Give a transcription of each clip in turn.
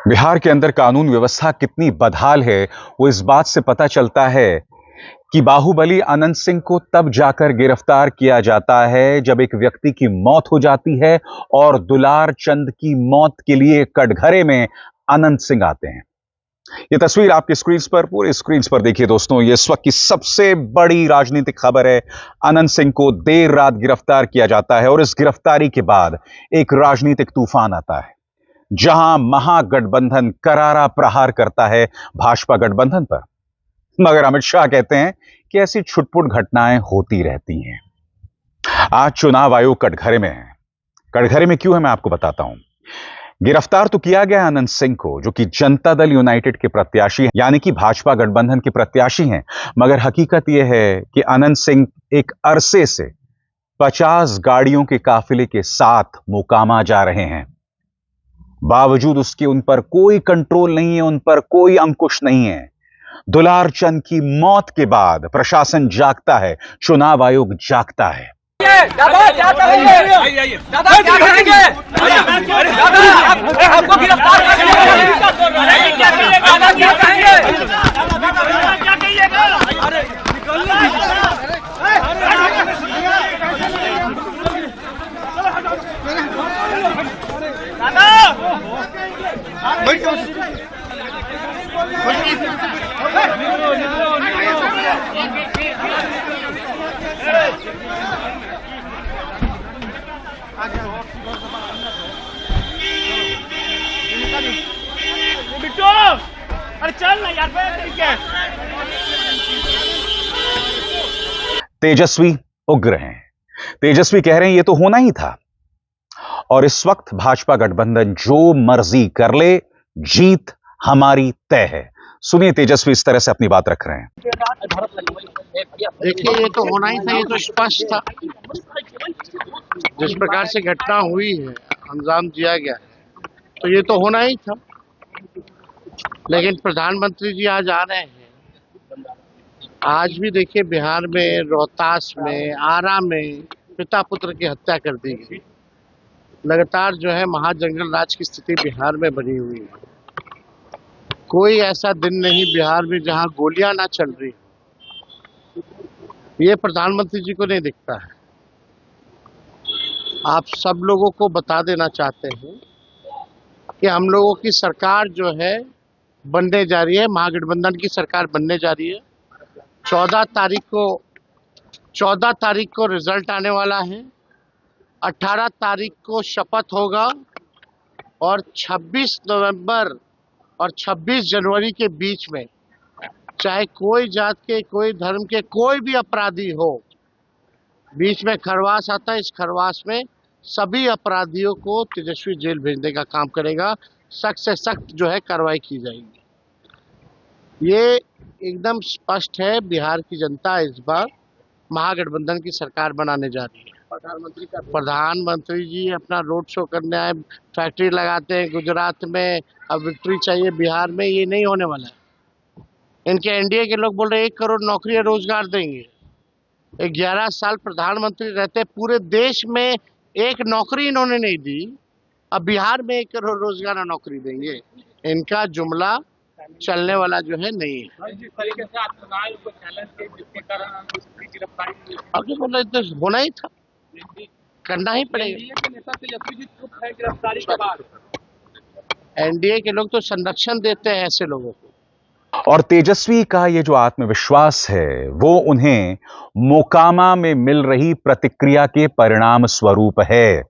बिहार के अंदर कानून व्यवस्था कितनी बदहाल है, वो इस बात से पता चलता है कि बाहुबली अनंत सिंह को तब जाकर गिरफ्तार किया जाता है जब एक व्यक्ति की मौत हो जाती है और दुलार चंद की मौत के लिए कटघरे में अनंत सिंह आते हैं। ये तस्वीर आपकी स्क्रीन पर, पूरे स्क्रीन पर देखिए दोस्तों। ये इस वक्त की सबसे बड़ी राजनीतिक खबर है। अनंत सिंह को देर रात गिरफ्तार किया जाता है और इस गिरफ्तारी के बाद एक राजनीतिक तूफान आता है, जहां महागठबंधन करारा प्रहार करता है भाजपा गठबंधन पर। मगर अमित शाह कहते हैं कि ऐसी छुटपुट घटनाएं होती रहती हैं। आज चुनाव आयोग कटघरे में है। कटघरे में क्यों है, मैं आपको बताता हूं। गिरफ्तार तो किया गया अनंत सिंह को, जो कि जनता दल यूनाइटेड के प्रत्याशी हैं, यानी कि भाजपा गठबंधन के प्रत्याशी हैं। मगर हकीकत यह है कि अनंत सिंह एक अरसे से 50 गाड़ियों के काफिले के साथ मोकामा जा रहे हैं। बावजूद उसके उन पर कोई कंट्रोल नहीं है, उन पर कोई अंकुश नहीं है। दुलार चंद की मौत के बाद प्रशासन जागता है, चुनाव आयोग जागता है। दादा क्या करेंगे? दादा क्या करेंगे? दादा हमको गिरफ्तार करेंगे? क्या करेंगे? दादा क्या करेंगे? क्या कहिएगा? अरे बिट्टू, अरे चल ना यार, तेजस्वी उग्र हैं। तेजस्वी कह रहे हैं ये तो होना ही था, और इस वक्त भाजपा गठबंधन जो मर्जी कर ले, जीत हमारी तय है। सुनिए, तेजस्वी इस तरह से अपनी बात रख रहे हैं। देखिए, ये तो होना ही था, ये तो स्पष्ट था। जिस प्रकार से घटना हुई है, अंजाम दिया गया है, तो ये तो होना ही था। लेकिन प्रधानमंत्री जी आज आ रहे हैं। आज भी देखिए, बिहार में, रोहतास में, आरा में पिता पुत्र की हत्या कर दी गई। लगातार जो है महाजंगल राज की स्थिति बिहार में बनी हुई है। कोई ऐसा दिन नहीं बिहार में जहां गोलियां ना चल रही। ये प्रधानमंत्री जी को नहीं दिखता है। आप सब लोगों को बता देना चाहते हैं कि हम लोगों की सरकार जो है बनने जा रही है, महागठबंधन की सरकार बनने जा रही है। 14 तारीख को रिजल्ट आने वाला है। 18 तारीख को शपथ होगा और 26 नवंबर और 26 जनवरी के बीच में चाहे कोई जात के, कोई धर्म के, कोई भी अपराधी हो, बीच में खरवास आता है। इस खरवास में सभी अपराधियों को तेजस्वी जेल भेजने का काम करेगा। सख्त से सख्त जो है कार्रवाई की जाएगी। ये एकदम स्पष्ट है। बिहार की जनता इस बार महागठबंधन की सरकार बनाने जा रही है। प्रधानमंत्री जी अपना रोड शो करने आए, फैक्ट्री लगाते हैं गुजरात में, अब विक्ट्री चाहिए बिहार में। ये नहीं होने वाला है। इनके एनडीए के लोग बोल रहे 1 करोड़ नौकरियां रोजगार देंगे। 11 साल प्रधानमंत्री रहते पूरे देश में एक नौकरी इन्होंने नहीं दी। अब बिहार में 1 करोड़ रोजगार और नौकरी देंगे। इनका जुमला चलने वाला जो है नहीं है। जिस तरीके से आप चुनाव को चैलेंज किए, जिसके कारण उसकी गिरफ्तारी आगे बोला तो होना ही था, करना ही पड़ेगा। नेता तेजस्वी जी चुप है गिरफ्तारी के बाद। एनडीए के लोग तो संरक्षण देते हैं ऐसे लोगों को। और तेजस्वी का ये जो आत्मविश्वास है, वो उन्हें मोकामा में मिल रही प्रतिक्रिया के परिणाम स्वरूप है।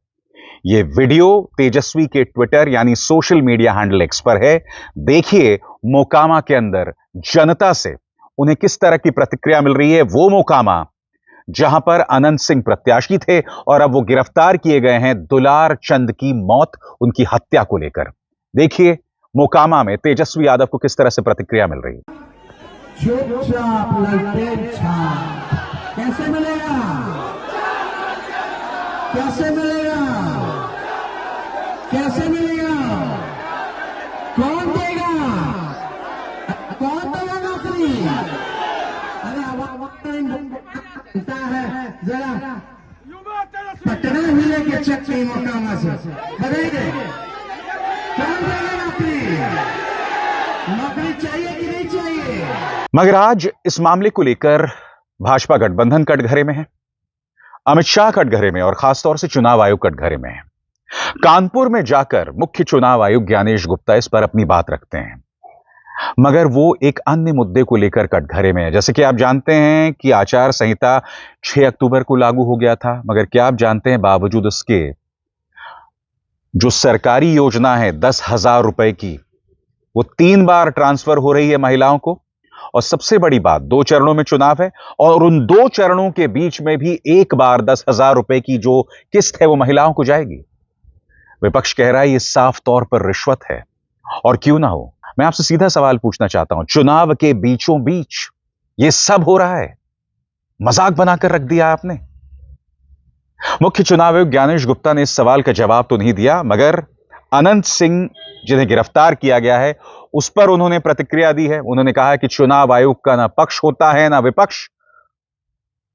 ये वीडियो तेजस्वी के ट्विटर यानी सोशल मीडिया हैंडल एक्स पर है। देखिए मोकामा के अंदर जनता से उन्हें किस तरह की प्रतिक्रिया मिल रही है। वो मोकामा जहां पर अनंत सिंह प्रत्याशी थे और अब वो गिरफ्तार किए गए हैं दुलार चंद की मौत, उनकी हत्या को लेकर। देखिए मोकामा में तेजस्वी यादव को किस तरह से प्रतिक्रिया मिल रही है। चुपचाप ललटेन छाप कैसे मिलेगा? कैसे मिलेगा? कैसे मिलेगा? कौन देगा? कौन देगा नौकरी? अरे है जरा पटना हिले के चक्की मोकामा से बताइए कौन देगा नौकरी? चाहिए कि नहीं चाहिए? मगर आज इस मामले को लेकर भाजपा गठबंधन कटघरे में है, अमित शाह कटघरे में और खासतौर से चुनाव आयोग कटघरे में है। कानपुर में जाकर मुख्य चुनाव आयुक्त ज्ञानेश गुप्ता इस पर अपनी बात रखते हैं, मगर वो एक अन्य मुद्दे को लेकर कटघरे में है। जैसे कि आप जानते हैं कि आचार संहिता 6 अक्टूबर को लागू हो गया था, मगर क्या आप जानते हैं बावजूद उसके जो सरकारी योजना है 10,000 रुपए की, वो 3 बार ट्रांसफर हो रही है महिलाओं को। और सबसे बड़ी बात, 2 चरणों में चुनाव है और उन 2 चरणों के बीच में भी एक बार 10,000 रुपए की जो किस्त है वो महिलाओं को जाएगी। विपक्ष कह रहा है ये साफ तौर पर रिश्वत है, और क्यों ना हो। मैं आपसे सीधा सवाल पूछना चाहता हूं, चुनाव के बीचों बीच ये सब हो रहा है, मजाक बनाकर रख दिया आपने। मुख्य चुनाव आयुक्त ज्ञानेश गुप्ता ने इस सवाल का जवाब तो नहीं दिया, मगर अनंत सिंह जिन्हें गिरफ्तार किया गया है उस पर उन्होंने प्रतिक्रिया दी है। उन्होंने कहा कि चुनाव आयोग का ना पक्ष होता है ना विपक्ष,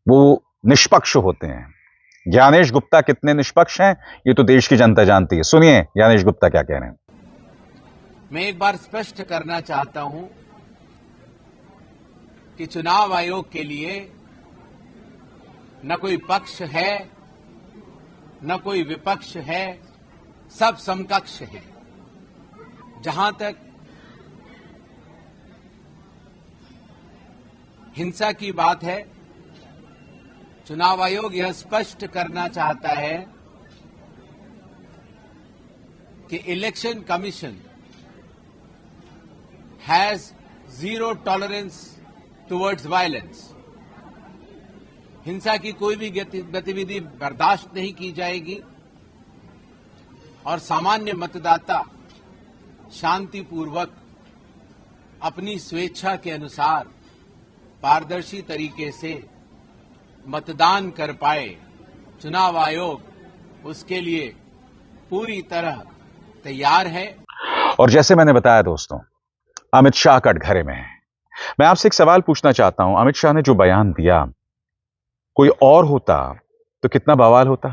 वो निष्पक्ष होते हैं। ज्ञानेश गुप्ता कितने निष्पक्ष हैं ये तो देश की जनता जानती है। सुनिए ज्ञानेश गुप्ता क्या कह रहे हैं। मैं एक बार स्पष्ट करना चाहता हूं कि चुनाव आयोग के लिए न कोई पक्ष है न कोई विपक्ष है, सब समकक्ष है। जहां तक हिंसा की बात है, चुनाव आयोग यह स्पष्ट करना चाहता है कि election commission has zero tolerance towards violence. हिंसा की कोई भी गतिविधि बर्दाश्त नहीं की जाएगी और सामान्य मतदाता शांतिपूर्वक अपनी स्वेच्छा के अनुसार पारदर्शी तरीके से मतदान कर पाए। चुनाव आयोग उसके लिए पूरी तरह तैयार है। और जैसे मैंने बताया दोस्तों, अमित शाह कटघरे में है। मैं आपसे एक सवाल पूछना चाहता हूं, अमित शाह ने जो बयान दिया, कोई और होता तो कितना बवाल होता।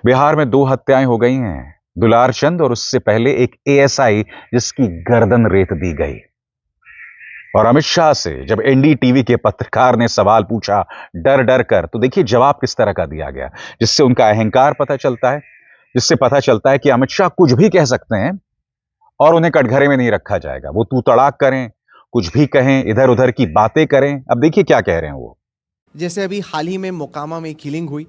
बिहार में 2 हत्याएं हो गई हैं, दुलार चंद और उससे पहले एक एएसआई जिसकी गर्दन रेत दी गई। और अमित शाह से जब एनडीटीवी के पत्रकार ने सवाल पूछा डर डर कर, तो देखिए जवाब किस तरह का दिया गया, जिससे उनका अहंकार पता चलता है, जिससे पता चलता है कि अमित शाह कुछ भी कह सकते हैं और उन्हें कटघरे में नहीं रखा जाएगा। वो तू तड़ाक करें, कुछ भी कहें, इधर उधर की बातें करें। अब देखिए क्या कह रहे हैं वो। जैसे अभी हाल ही में मोकामा में किलिंग हुई,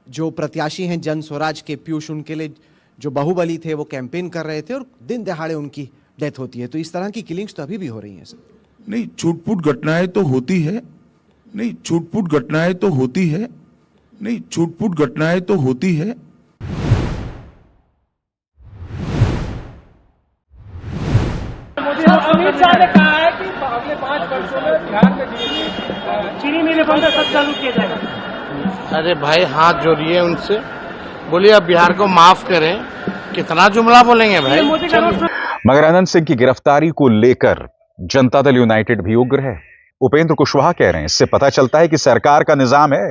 जो प्रत्याशी हैं जन स्वराज के पीयूष, उनके लिए जो बाहुबली थे वो कैंपेन कर रहे थे और दिन दहाड़े उनकी डेथ होती है। तो इस तरह की किलिंग्स तो अभी भी हो रही हैं सर। नहीं, छूटपूट घटनाएं तो होती है, नहीं छूटपूट घटनाएं तो होती है, नहीं छूटपूट घटनाएं तो होती है। अमित शाह ने कहा है कि अगले 5 वर्षों में बिहार में चीनी मिलें बंद सब चालू किया जाएगा। अरे भाई हाथ जोड़िए उनसे, बोलिए अब बिहार को माफ करें। कितना जुमला बोलेंगे भाई। मोदी का मगर अनंत सिंह की गिरफ्तारी को लेकर जनता दल यूनाइटेड भी उग्र है। उपेंद्र कुशवाहा कह रहे हैं इससे पता चलता है कि सरकार का निजाम है,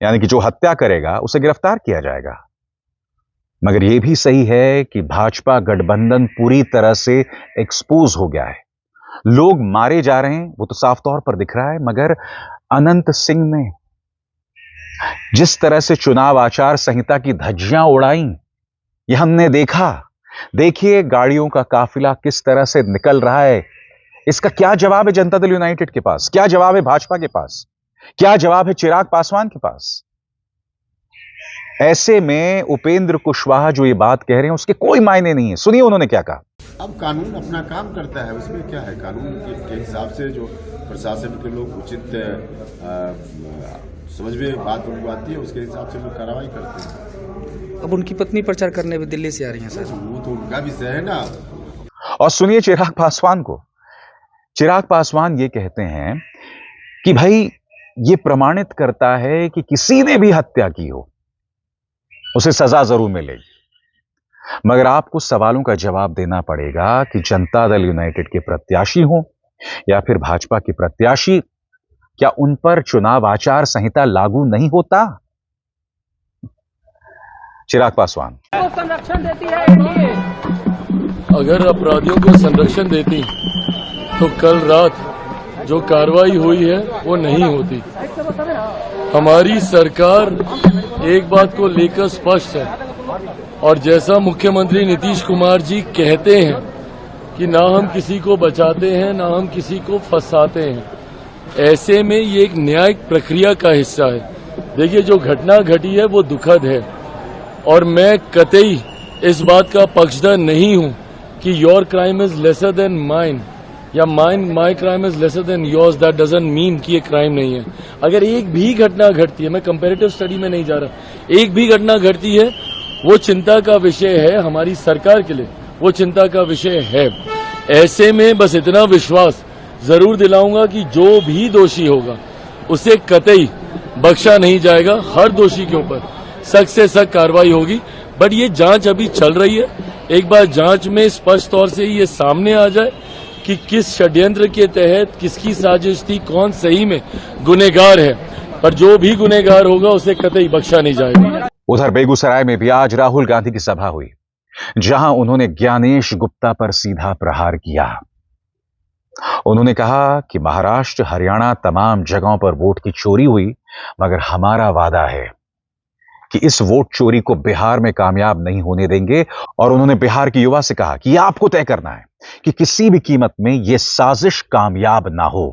यानी कि जो हत्या करेगा उसे गिरफ्तार किया जाएगा। मगर यह भी सही है कि भाजपा गठबंधन पूरी तरह से एक्सपोज हो गया है। लोग मारे जा रहे हैं, वो तो साफ तौर पर दिख रहा है, मगर अनंत सिंह ने जिस तरह से चुनाव आचार संहिता की धज्जियां उड़ाई, यह हमने देखा। देखिए गाड़ियों का काफिला किस तरह से निकल रहा है। इसका क्या जवाब है जनता दल यूनाइटेड के पास? क्या जवाब है भाजपा के पास? क्या जवाब है चिराग पासवान के पास? ऐसे में उपेंद्र कुशवाहा जो ये बात कह रहे हैं उसके कोई मायने नहीं है। सुनिए उन्होंने क्या कहा। अब कानून अपना काम करता है, उसमें क्या है, कानून के हिसाब से जो प्रशासन के लोग उचित समझ में बात उनको आती है, उसके हिसाब से लोग कार्रवाई करते हैं। अब उनकी पत्नी प्रचार करने भी दिल्ली से आ रही हैं सर। वो तो उनका विषय है ना। और सुनिए चिराग पासवान को। चिराग पासवान ये कहते हैं कि भाई ये प्रमाणित करता है कि किसी ने भी हत्या की हो उसे सजा जरूर मिलेगी, मगर आपको सवालों का जवाब देना पड़ेगा कि जनता दल यूनाइटेड के प्रत्याशी हो या फिर भाजपा के प्रत्याशी, क्या उन पर चुनाव आचार संहिता लागू नहीं होता? चिराग पासवान संरक्षण देती है अगर अपराधियों को संरक्षण देती तो कल रात जो कार्रवाई हुई है वो नहीं होती। हमारी सरकार एक बात को लेकर स्पष्ट है और जैसा मुख्यमंत्री नीतीश कुमार जी कहते हैं कि ना हम किसी को बचाते हैं ना हम किसी को फंसाते हैं, ऐसे में ये एक न्यायिक प्रक्रिया का हिस्सा है। देखिए, जो घटना घटी है वो दुखद है और मैं कतई इस बात का पक्षधर नहीं हूं कि your crime is lesser than mine या my crime is lesser than yours. That doesn't mean कि ये क्राइम नहीं है। अगर एक भी घटना घटती है, मैं कंपैरेटिव स्टडी में नहीं जा रहा, एक भी घटना घटती है वो चिंता का विषय है हमारी सरकार के लिए, वो चिंता का विषय है। ऐसे में बस इतना विश्वास जरूर दिलाऊंगा कि जो भी दोषी होगा उसे कतई बख्शा नहीं जाएगा। हर दोषी के ऊपर सख्त से सख्त कार्रवाई होगी। बट ये जांच अभी चल रही है। एक बार जांच में स्पष्ट तौर से ये सामने आ जाए कि किस षड्यंत्र के तहत किसकी साजिश थी, कौन सही में गुनहगार है, पर जो भी गुनहगार होगा उसे कतई बख्शा नहीं जाएगा। उधर बेगूसराय में भी आज राहुल गांधी की सभा हुई, जहां उन्होंने ज्ञानेश गुप्ता पर सीधा प्रहार किया। उन्होंने कहा कि महाराष्ट्र, हरियाणा तमाम जगहों पर वोट की चोरी हुई, मगर हमारा वादा है कि इस वोट चोरी को बिहार में कामयाब नहीं होने देंगे। और उन्होंने बिहार के युवा से कहा कि यह आपको तय करना है कि किसी भी कीमत में यह साजिश कामयाब ना हो।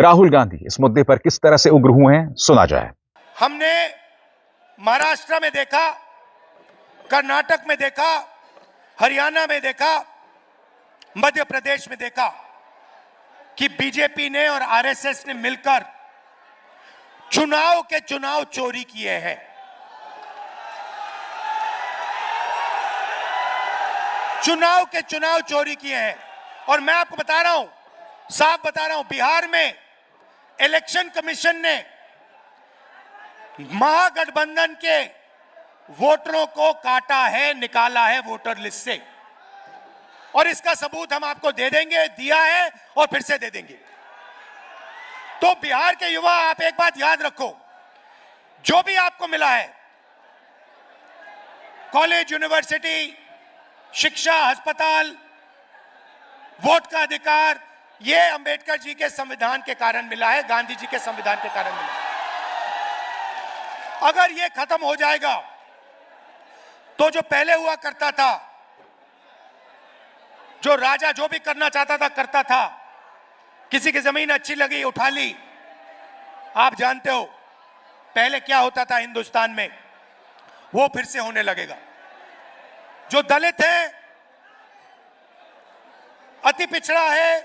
राहुल गांधी इस मुद्दे पर किस तरह से उग्र हुए हैं, सुना जाए। हमने महाराष्ट्र में देखा, कर्नाटक में देखा, हरियाणा में देखा, मध्य प्रदेश में देखा कि बीजेपी ने और आरएसएस ने मिलकर चुनाव के चुनाव चोरी किए हैं। चुनाव के चुनाव चोरी किए हैं। और मैं आपको बता रहा हूं, साफ बता रहा हूं, बिहार में इलेक्शन कमीशन ने महागठबंधन के वोटरों को काटा है, निकाला है वोटर लिस्ट से, और इसका सबूत हम आपको दे देंगे, दिया है और फिर से दे देंगे। तो बिहार के युवा, आप एक बात याद रखो, जो भी आपको मिला है, कॉलेज, यूनिवर्सिटी, शिक्षा, अस्पताल, वोट का अधिकार, यह अंबेडकर जी के संविधान के कारण मिला है, गांधी जी के संविधान के कारण मिला है। अगर यह खत्म हो जाएगा तो जो पहले हुआ करता था, जो राजा जो भी करना चाहता था करता था, किसी की जमीन अच्छी लगी उठा ली। आप जानते हो पहले क्या होता था हिंदुस्तान में, वो फिर से होने लगेगा। जो दलित है, अति पिछड़ा है,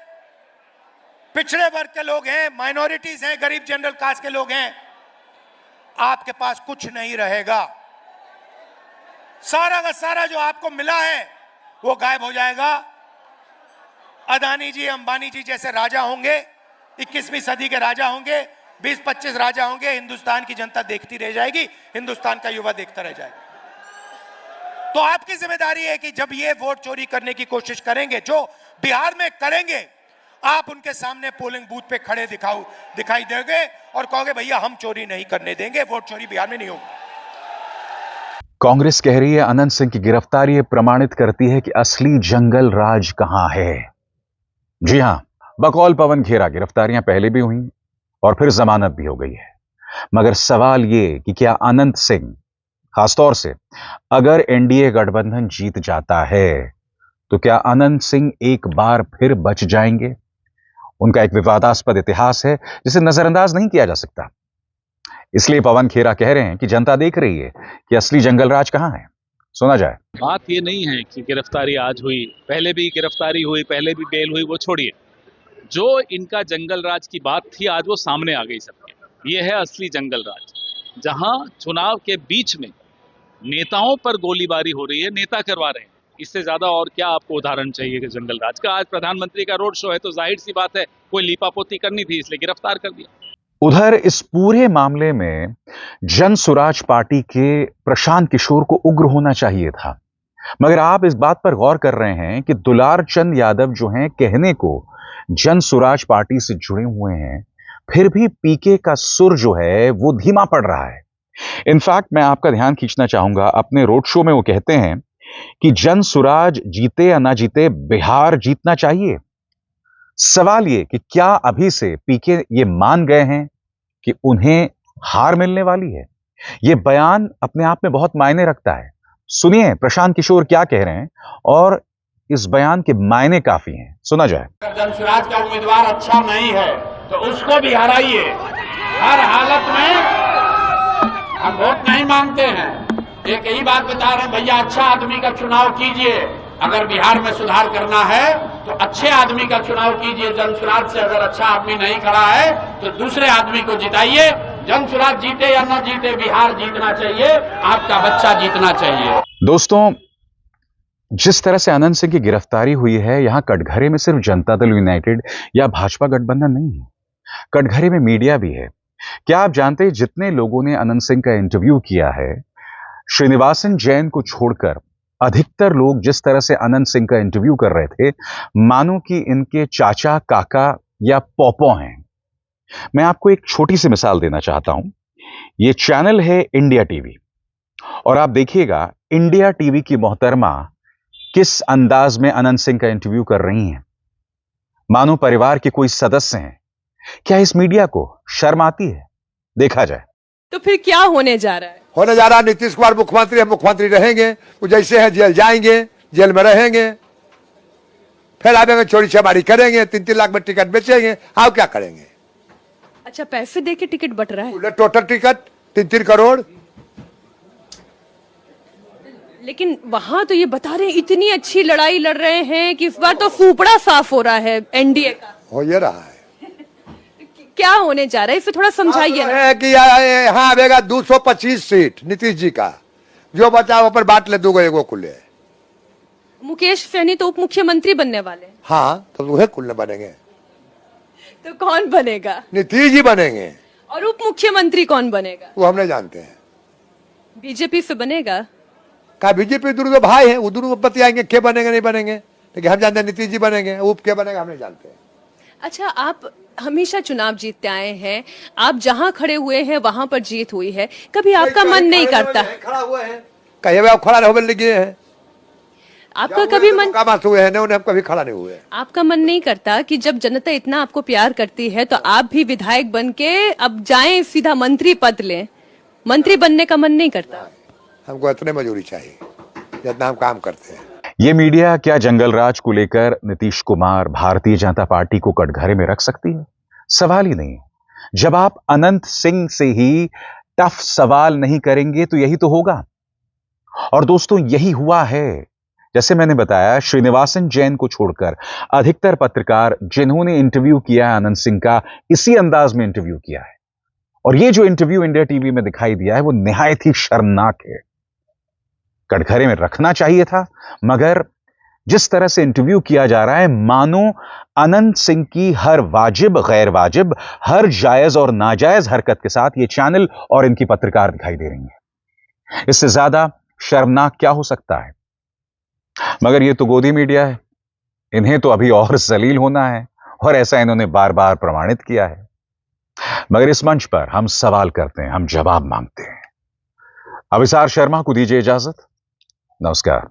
पिछड़े वर्ग के लोग हैं, माइनॉरिटीज हैं, गरीब जनरल कास्ट के लोग हैं, आपके पास कुछ नहीं रहेगा। सारा का सारा जो आपको मिला है वो गायब हो जाएगा। अदानी जी, अंबानी जी जैसे राजा होंगे, 21वीं सदी के राजा होंगे, 20-25 राजा होंगे। हिंदुस्तान की जनता देखती रह जाएगी, हिंदुस्तान का युवा देखता रह जाएगा। तो आपकी जिम्मेदारी है कि जब ये वोट चोरी करने की कोशिश करेंगे, जो बिहार में करेंगे, आप उनके सामने पोलिंग बूथ पे खड़े दिखाई देंगे और कहोगे भैया हम चोरी नहीं करने देंगे, वोट चोरी बिहार में नहीं होगी। कांग्रेस कह रही है अनंत सिंह की गिरफ्तारी प्रमाणित करती है कि असली जंगल राज कहां है। जी हां, बकौल पवन खेरा गिरफ्तारियां पहले भी हुई और फिर जमानत भी हो गई है, मगर सवाल यह कि क्या अनंत सिंह, खासतौर से अगर एनडीए गठबंधन जीत जाता है तो क्या अनंत सिंह एक बार फिर बच जाएंगे? उनका एक विवादास्पद इतिहास है जिसे नजरअंदाज नहीं किया जा सकता। इसलिए पवन खेरा कह रहे हैं कि जनता देख रही है कि असली जंगल राज कहां है। सुना जाए। बात ये नहीं है कि गिरफ्तारी आज हुई, पहले भी गिरफ्तारी हुई, पहले भी बेल हुई, वो छोड़िए। जो इनका जंगल राज की बात थी आज वो सामने आ गई सबके। ये है असली जंगल राज, जहां चुनाव के बीच में नेताओं पर गोलीबारी हो रही है, नेता करवा रहे हैं। इससे ज्यादा और क्या आपको उदाहरण चाहिए कि जंगल राज का? आज प्रधानमंत्री का रोड शो है तो जाहिर सी बात है कोई लीपापोती करनी थी, इसलिए गिरफ्तार कर दिया। उधर इस पूरे मामले में जन सुराज पार्टी के प्रशांत किशोर को उग्र होना चाहिए था, मगर आप इस बात पर गौर कर रहे हैं कि दुलार चंद यादव जो हैं कहने को जन सुराज पार्टी से जुड़े हुए हैं, फिर भी पीके का सुर जो है वो धीमा पड़ रहा है। इनफैक्ट मैं आपका ध्यान खींचना चाहूंगा, अपने रोड शो में वो कहते हैं कि जन सुराज जीते या ना जीते, बिहार जीतना चाहिए। सवाल ये कि क्या अभी से पीके ये मान गए हैं कि उन्हें हार मिलने वाली है? ये बयान अपने आप में बहुत मायने रखता है। सुनिए प्रशांत किशोर क्या कह रहे हैं और इस बयान के मायने काफी हैं। सुना जाए। जनसुराज का उम्मीदवार अच्छा नहीं है तो उसको भी हराइए। हर हालत में हम वोट नहीं मांगते हैं, एक यही बात बता रहे हैं, भैया अच्छा आदमी का चुनाव कीजिए। अगर बिहार में सुधार करना है तो अच्छे आदमी का चुनाव कीजिए। जनसुराज से अगर अच्छा आदमी नहीं खड़ा है तो दूसरे आदमी को जिताइए। जनसुराज जीते या न जीते, बिहार जीतना चाहिए, आपका बच्चा जीतना चाहिए। दोस्तों, जिस तरह से आनंद सिंह की गिरफ्तारी हुई है, यहां कटघरे में सिर्फ जनता दल यूनाइटेड या भाजपा गठबंधन नहीं है, कटघरे में मीडिया भी है। क्या आप जानते हैं जितने लोगों ने आनंद सिंह का इंटरव्यू किया है, श्रीनिवासन जैन को छोड़कर अधिकतर लोग जिस तरह से आनंद सिंह का इंटरव्यू कर रहे थे, मानो कि इनके चाचा, काका या पौपो हैं। मैं आपको एक छोटी सी मिसाल देना चाहता हूं। यह चैनल है इंडिया टीवी और आप देखिएगा इंडिया टीवी की मोहतरमा किस अंदाज में आनंद सिंह का इंटरव्यू कर रही हैं, मानो परिवार के कोई सदस्य हैं। क्या इस मीडिया को शर्म आती है? देखा जाए। तो फिर क्या होने जा रहा है? होने जा रहा है नीतीश कुमार मुख्यमंत्री है, मुख्यमंत्री रहेंगे, वो जैसे हैं जेल जाएंगे, जेल में रहेंगे, फिर आवेंगे, चोरी चमारी करेंगे, 3-3 लाख में टिकट बेचेंगे। आप क्या करेंगे? अच्छा, पैसे दे के टिकट बट रहा है? Total ticket 3-3 crore. लेकिन वहां तो ये बता रहे हैं इतनी अच्छी लड़ाई लड़ रहे हैं कि इस बार तो फूफड़ा साफ हो रहा है एनडीए का। हो ये रहा है। क्या होने जा रहा है, इसे थोड़ा समझाइए ना। कि यहाँ आवेगा 225 सीट नीतीश जी का, जो बचा वो पर बांट ले, 2 एगो खुले। मुकेश सहनी तो उप मुख्यमंत्री बनने वाले। हाँ, तो वह खुलने बनेंगे। तो कौन बनेगा? नीतीश जी बनेंगे। और उप मुख्यमंत्री कौन बनेगा? वो हम नहीं जानते हैं। बीजेपी से बनेगा? कहा बीजेपी दोनों भाई हैं, वो दोनों बतियाएंगे क्या बनेंगे नहीं बनेंगे, लेकिन हम जानते हैं नीतीश जी बनेंगे, उप क्या बनेगा हम नहीं जानते। अच्छा, आप हमेशा चुनाव जीतते आए हैं, आप जहां खड़े हुए हैं वहां पर जीत हुई है, कभी आपका मन नहीं करता? खड़ा हुए हैं, कहीं आप खड़ा होने लगे हैं, आपका कभी मन हुए हैं, उन्हें कभी खड़ा नहीं हुए। आपका मन नहीं करता कि जब जनता इतना आपको प्यार करती है तो आप भी विधायक बन के अब जाएं, सीधा मंत्री पद लें? मंत्री बनने का मन नहीं करता? हमको इतने मजूरी चाहिए जितना हम काम करते हैं। ये मीडिया क्या जंगल राज को लेकर नीतीश कुमार, भारतीय जनता पार्टी को कटघरे में रख सकती है? सवाल ही नहीं। जब आप अनंत सिंह से ही टफ सवाल नहीं करेंगे तो यही तो होगा। और दोस्तों, यही हुआ है। जैसे मैंने बताया, श्रीनिवासन जैन को छोड़कर अधिकतर पत्रकार जिन्होंने इंटरव्यू किया है आनंद सिंह का, इसी अंदाज में इंटरव्यू किया है। और ये जो इंटरव्यू इंडिया टीवी में दिखाई दिया है वो निहायत ही शर्मनाक है। कटघरे में रखना चाहिए था, मगर जिस तरह से इंटरव्यू किया जा रहा है, मानो अनंत सिंह की हर वाजिब, गैर वाजिब, हर जायज और नाजायज हरकत के साथ ये चैनल और इनकी पत्रकार दिखाई दे रही है। इससे ज्यादा शर्मनाक क्या हो सकता है? मगर ये तो गोदी मीडिया है, इन्हें तो अभी और जलील होना है, और ऐसा इन्होंने बार बार प्रमाणित किया है। मगर इस मंच पर हम सवाल करते हैं, हम जवाब मांगते हैं। अभिसार शर्मा को दीजिए इजाजत। नमस्कार।